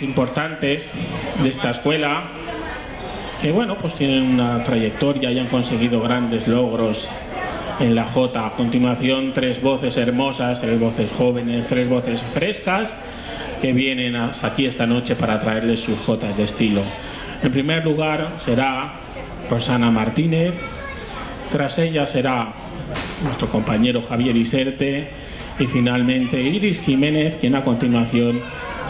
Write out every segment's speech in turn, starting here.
importantes de esta escuela que, bueno, pues tienen una trayectoria y han conseguido grandes logros en la jota. A continuación, 3 voces hermosas, 3 voces jóvenes, 3 voces frescas que vienen hasta aquí esta noche para traerles sus jotas de estilo. En primer lugar será Rosana Martínez, tras ella será nuestro compañero Javier Iserte y finalmente Iris Jiménez, quien a continuación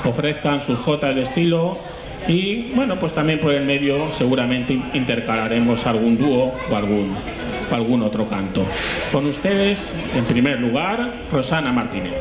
ofrezcan sus jotas de estilo. Y bueno, pues también por el medio seguramente intercalaremos algún dúo o algún otro canto. Con ustedes, en primer lugar, Rosana Martínez.